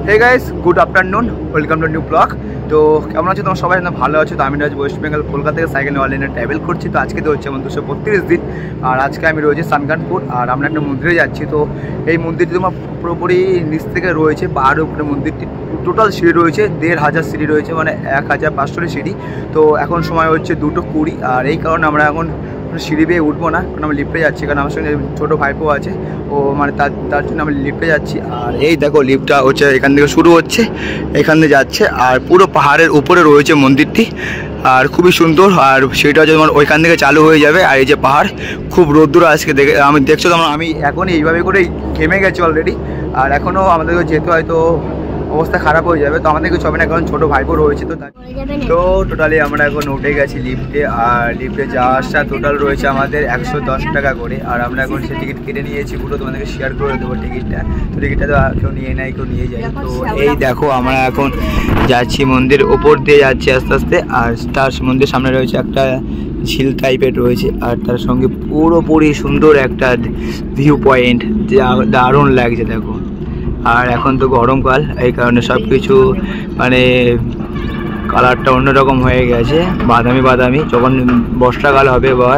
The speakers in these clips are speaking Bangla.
Hey guys, good afternoon, welcome to new blog. তো কেমন আছো তোমার সবাই? ভালো আছো তো? আমি রাজ ওয়েস্ট বেঙ্গল কলকাতা থেকে সাইকেল নিয়ে অনলাইনে ট্রাভেল করছি। তো আজকে তো হচ্ছে আমার 232 দিন, আর আজকে আমি রয়েছি সানকানপুর, আর আমরা একটা মন্দিরে যাচ্ছি। তো এই মন্দিরটি তোমার পুরোপুরি নিচ থেকে রয়েছে, পাহাড়ের উপরে মন্দিরটি। টোটাল সিঁড়ি রয়েছে 1500 সিঁড়ি রয়েছে, মানে 1500 সিঁড়ি। তো এখন সময় হচ্ছে 2:20, আর এই কারণে আমরা এখন সিঁড়ি বেয়ে উঠবো না, কারণ আমি লিফটে যাচ্ছি, কারণ আমার সঙ্গে ছোটো ভাইপো আছে, ও মানে তার জন্য আমি লিফটে যাচ্ছি। আর এই দেখো লিফটটা হচ্ছে এখান থেকে শুরু হচ্ছে, এখান থেকে যাচ্ছে, আর পুরো পাহাড়ের উপরে রয়েছে মন্দিরটি, আর খুবই সুন্দর। আর সেটা হচ্ছে তোমার ওইখান থেকে চালু হয়ে যাবে। আর এই যে পাহাড়, খুব রোদ্দুর আজকে দেখে আমি দেখছো তোমার, আমি এখনই এইভাবে করেই ঘেমে গেছি অলরেডি, আর এখনও আমাদেরকে যেতে হয়তো অবস্থা খারাপ হয়ে যাবে। তো আমাদের কিছু হবে না, কারণ ছোটো ভাইপো রয়েছে। তো টোটালি আমরা এখন উঠে গেছি লিফটে, আর লিফটে যাওয়া আসা টোটাল রয়েছে আমাদের 110 টাকা করে। আর আমরা এখন সে টিকিট কেটে নিয়েছি, পুরো তোমাদেরকে শেয়ার করে দেবো টিকিটটা। তো টিকিটটা তো কেউ নিয়ে নেয়, কেউ নিয়ে যায়। তো এই দেখো আমরা এখন যাচ্ছি মন্দির ওপর দিয়ে যাচ্ছি আস্তে আস্তে, আর তার মন্দির সামনে রয়েছে একটা ঝিল টাইপের রয়েছে, আর তার সঙ্গে পুরোপুরি সুন্দর একটা ভিউ পয়েন্ট, যা দারুণ লাগছে দেখো। আর এখন তো গরমকাল, এই কারণে সব কিছু মানে কালারটা অন্যরকম হয়ে গেছে, বাদামি বাদামি। যখন বর্ষাকাল হবে বা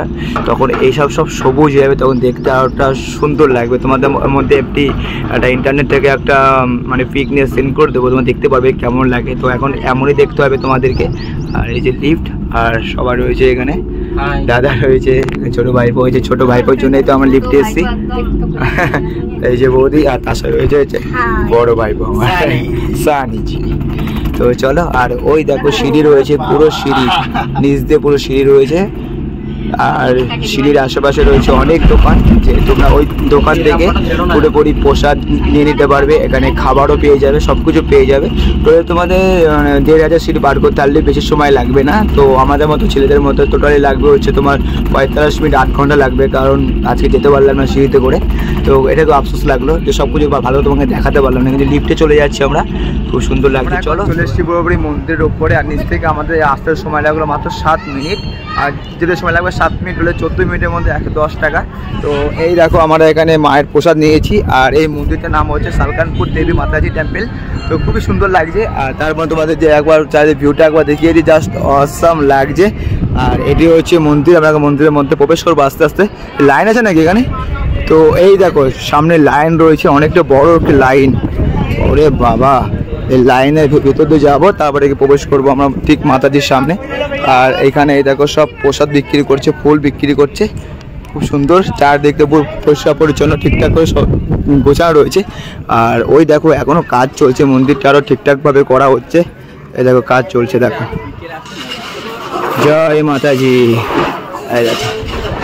তখন এইসব সব সবুজ হয়ে যাবে, তখন দেখতে আরোটা সুন্দর লাগবে। তোমাদের মধ্যে একটা ইন্টারনেট থেকে একটা মানে পিক নিয়ে সেন্ড করে দেবো, তোমরা দেখতে পারবে কেমন লাগে। তো এখন এমনই দেখতে হবে তোমাদেরকে। আর এই যে লিফট, আর সবার রয়েছে এখানে, দাদা রয়েছে, ছোটো ভাইপো হয়েছে, ছোটো ভাইপোর জন্যই তো আমরা লিফটে এসেছি। এই যে বৌদি, আর তার সাথে রয়েছে বড় ভাইপো আমার সানিজি। তো চলো, আর ওই দেখো সিঁড়ি রয়েছে, পুরো সিঁড়ি নিচ দিয়ে পুরো সিঁড়ি রয়েছে, আর সিঁড়ির আশেপাশে রয়েছে অনেক দোকান, যে তোমরা ওই দোকান থেকে পুরোপুরি প্রসাদ নিয়ে নিতে পারবে। এখানে খাবারও পেয়ে যাবে, সব কিছু পেয়ে যাবে। তো তোমাদের 1500 সিঁড়ি পার করতে পারলে বেশি সময় লাগবে না। তো আমাদের মতো ছেলেদের মতো টোটালি লাগবে হচ্ছে তোমার 45 মিনিট 8 ঘন্টা লাগবে, কারণ আজকে যেতে পারলাম না সিঁড়িতে করে। তো এটা তো আফসোস লাগলো যে সব কিছু ভালো তোমাকে দেখাতে পারলাম না, কিন্তু লিফটে চলে যাচ্ছি আমরা, খুব সুন্দর লাগছে। চলো, চলে এসেছি পুরোপুরি মন্দিরের ওপরে, আর নিচ থেকে আমাদের আসতে সময় লাগলো মাত্র 7 মিনিট, আর যেতে সময় লাগবে 7 মিনিট হলে 14 মিনিটের মধ্যে 110 টাকা। তো এই দেখো আমরা এখানে মায়ের প্রসাদ নিয়েছি, আর এই মন্দিরটার নাম হচ্ছে সালকানপুর দেবী মাতাজি টেম্পল। তো খুবই সুন্দর লাগছে, আর তারপর তোমাদের যে একবার চাইলে ভিউটা একবার দেখিয়ে দিই, জাস্ট অসাম লাগছে। আর এটি হচ্ছে মন্দির, আমরা মন্দিরের মধ্যে প্রবেশ করবো আস্তে আস্তে। লাইন আছে নাকি এখানে? তো এই দেখো সামনে লাইন রয়েছে, অনেকটা বড় একটি লাইন। ওরে বাবা, এই লাইনের ভিতর দিয়ে যাবো, তারপরে প্রবেশ করবো আমরা ঠিক মাতাজির সামনে। আর এখানে এই দেখো সব প্রসাদ বিক্রি করছে, ফুল বিক্রি করছে, খুব সুন্দর। চারদিকে পুরো পরিষ্কার পরিচ্ছন্ন ঠিকঠাক করে সব গোছানো রয়েছে। আর ওই দেখো এখনো কাজ চলছে, মন্দিরটা আরও ঠিকঠাকভাবে করা হচ্ছে। এই দেখো কাজ চলছে, দেখো। জয় মাতাজি। এই দেখো,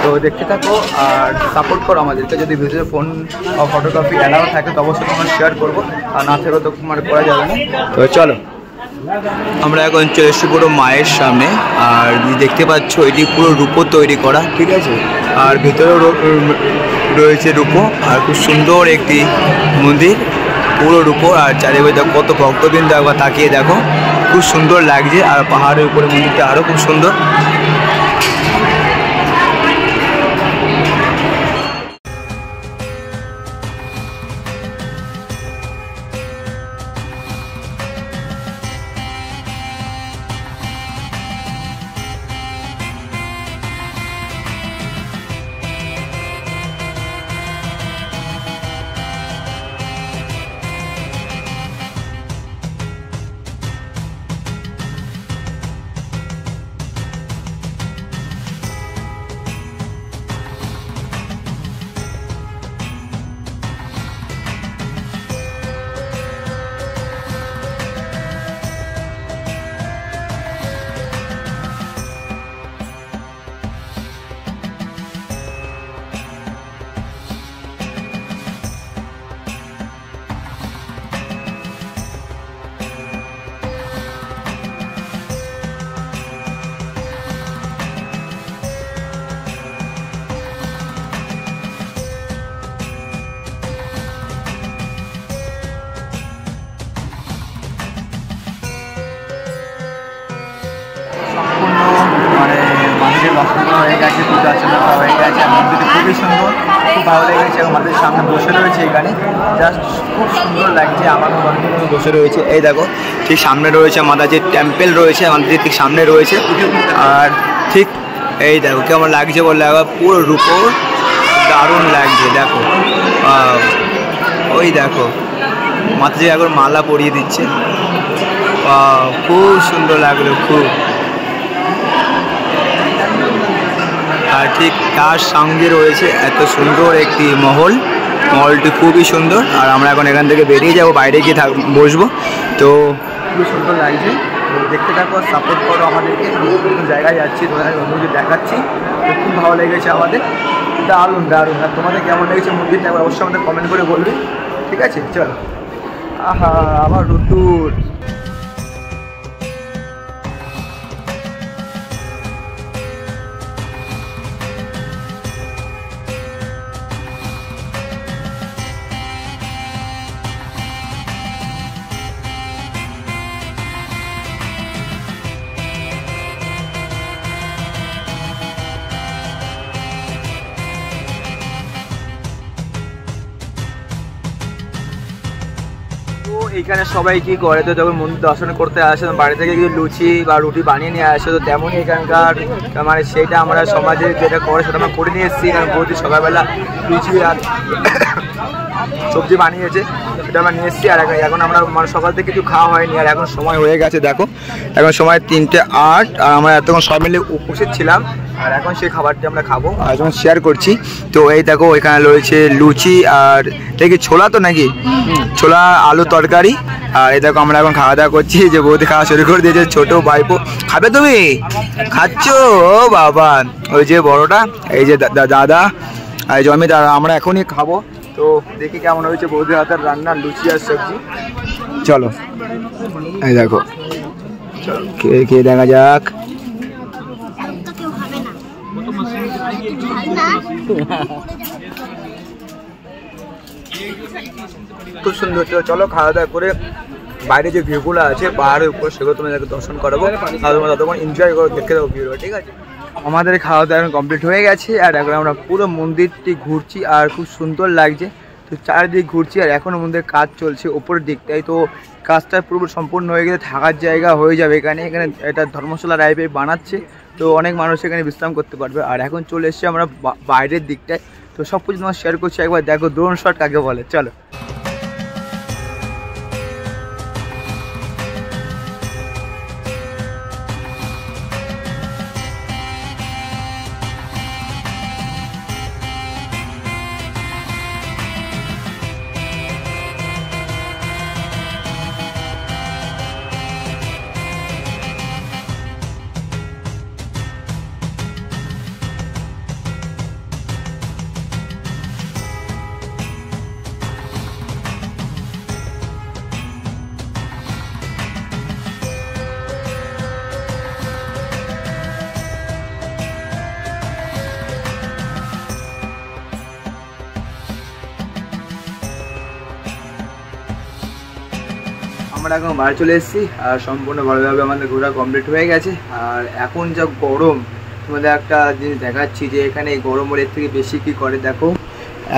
তো দেখতে থাকো আর সাপোর্ট করো আমাদেরকে। যদি ভিডিও ফোন বা ফটোগ্রাফি অ্যালাউ থাকে তো অবশ্যই আমরা শেয়ার করবো, আর না থাকলে তো মানে করা যাবে না। তো চলো, আমরা এখন চলে এসেছি পুরো মায়ের সামনে, আর দেখতে পাচ্ছ এটি পুরো রূপো তৈরি করা, ঠিক আছে। আর ভিতরেও রয়েছে রূপো, আর খুব সুন্দর একটি মন্দির, পুরো রূপো। আর চারিদিকে কত ভক্তবৃন্দ একবার তাকিয়ে দেখো, খুব সুন্দর লাগছে। আর পাহাড়ের উপরে মন্দিরটা আরও খুব সুন্দর। হয়ে গেছে, পূজা অর্চনা করা হয়ে গেছে। আর মন্দিরটি খুবই সুন্দর, খুব ভালো লেগেছে। এবং আমাদের সামনে বসে রয়েছে এখানে, জাস্ট খুব সুন্দর লাগছে। আমার মন্দিরে বসে রয়েছে, এই দেখো ঠিক সামনে রয়েছে মাতাজির টেম্পেল রয়েছে, মন্দিরের ঠিক সামনে রয়েছে। আর ঠিক এই দেখো কেমন লাগছে বললে, আবার পুরো রূপোর দারুণ লাগছে। দেখো ওই দেখো মাতাজি একবার মালা পরিয়ে দিচ্ছে, খুব সুন্দর লাগলো খুব। আর ঠিক তার সঙ্গে রয়েছে এত সুন্দর একটি মহল, মহলটি খুবই সুন্দর। আর আমরা এখন এখান থেকে বেরিয়ে যাবো, বাইরে গিয়ে বসবো। তো খুবই সুন্দর লাগছে, দেখতে থাকো, সাপোর্ট করো আমাদেরকে। নতুন জায়গায় যাচ্ছি, তোমাদের নতুনকে দেখাচ্ছি, তো খুব ভালো লেগেছে আমাদের, দারুণ দারুণ। আর তোমাদের কেমন লেগেছে মন্দিরটা একবার অবশ্যই আমাদের কমেন্ট করে বলবে, ঠিক আছে? চলো। আহা আবার রোদ্দুর। এখানে সবাই কি করে, তো যখন মন্দির দর্শন করতে আসে বাড়ি থেকে কিছু লুচি বা রুটি বানিয়ে নিয়ে আসে, তো তেমনই এখানকার মানে সেটা আমরা সমাজে যেটা করে সেটা আমরা করে নিয়ে এসেছি। কারণ প্রতি সকালবেলা লুচি আর সবজি বানিয়েছে, সেটা আমরা নিয়ে এসেছি। আর এখন আমরা মানে সকাল থেকে কিছু খাওয়া হয়নি, আর এখন সময় হয়ে গেছে দেখো, এখন সময় 3:08। আর আমরা এতক্ষণ সব মিলে উপস্থিত ছিলাম, আর এখন সেই খাবারটি আমরা খাবো আর যখন শেয়ার করছি। তো এই দেখো এখানে রয়েছে লুচি, আর দেখি ছোলা তো নাকি ছোলা আলু তরকারি। আর এই দেখো আমরা এখন খাওয়া দাওয়া করছি, যে বৌদি খাওয়া শুরু করে দিয়েছে, ছোটো ভাইপো। খাবে তুমি? খাচ্ছ? ও বাবা, ওই যে বড়টা, এই যে দাদা আর জমি দাদা, আমরা এখনই খাবো। তো দেখি কেমন হয়েছে বৌদির হাতের রান্না, লুচি আর সবজি। চলো এই দেখো, চলো খেয়ে দেখা যাক। খুব সুন্দর। চলো খাওয়া দাওয়া করে বাইরে যে ভিউগুলো আছে পাহাড়ের উপর, সেগুলো তোমাদেরকে দর্শন করাবো, আর তোমরা ততক্ষণ এনজয় করো, দেখে দেবো ভিউটা, ঠিক আছে? আমাদের খাওয়া দাওয়া এখন কমপ্লিট হয়ে গেছে, আর এখন আমরা পুরো মন্দিরটি ঘুরছি, আর খুব সুন্দর লাগছে। তো চারিদিক ঘুরছি, আর এখনও মন্দিরের কাজ চলছে ওপরের দিকটায়। তো কাজটা পুরো সম্পূর্ণ হয়ে গেলে থাকার জায়গা হয়ে যাবে এখানে। এখানে এটা ধর্মশালা টাইপের বানাচ্ছে, তো অনেক মানুষ এখানে বিশ্রাম করতে পারবে। আর এখন চলে এসেছি আমরা বাইরের দিকটায়, তো সব কিছু তোমার শেয়ার করছি, একবার দেখো ড্রোন শট কাকে বলে। চলো। আমরা এখন বাড়ি চলে এসেছি, আর সম্পূর্ণ ভালোভাবে আমাদের ঘোরা কমপ্লিট হয়ে গেছে। আর এখন যা গরম, তোমাদের একটা জিনিস দেখাচ্ছি, যে এখানে এই গরমের এর থেকে বেশি কি করে দেখো,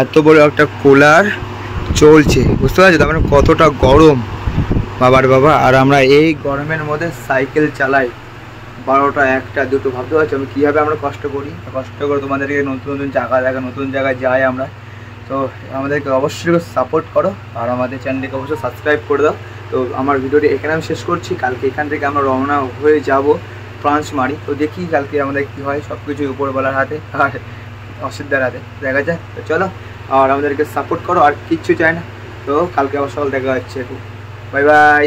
এত বড় একটা কুলার চলছে, বুঝতে পারছো তার মানে কতটা গরম, বাবার বাবা। আর আমরা এই গরমের মধ্যে সাইকেল চালাই 12টা 1টা 2টো, ভাবতে পারছো আমি কীভাবে আমরা কষ্ট করে তোমাদেরকে নতুন নতুন জায়গা দেখা, নতুন জায়গায় যাই আমরা। তো আমাদেরকে অবশ্যই সাপোর্ট করো, আর আমাদের চ্যানেলটিকে অবশ্যই সাবস্ক্রাইব করে দাও। তো আমার ভিডিওটি এখানে আমি শেষ করছি। কালকে এখান থেকে আমরা রওনা হয়ে যাব পাঁচমারি। তো দেখি কালকে আমাদের কী হয়, সব কিছুই উপরবেলার হাতে আর অসিদ্ধার হাতে, দেখা যায়। তো চলো, আর আমাদেরকে সাপোর্ট করো, আর কিচ্ছু চাই না। তো কালকে আবার সকাল দেখা হচ্ছে, বাই বাই।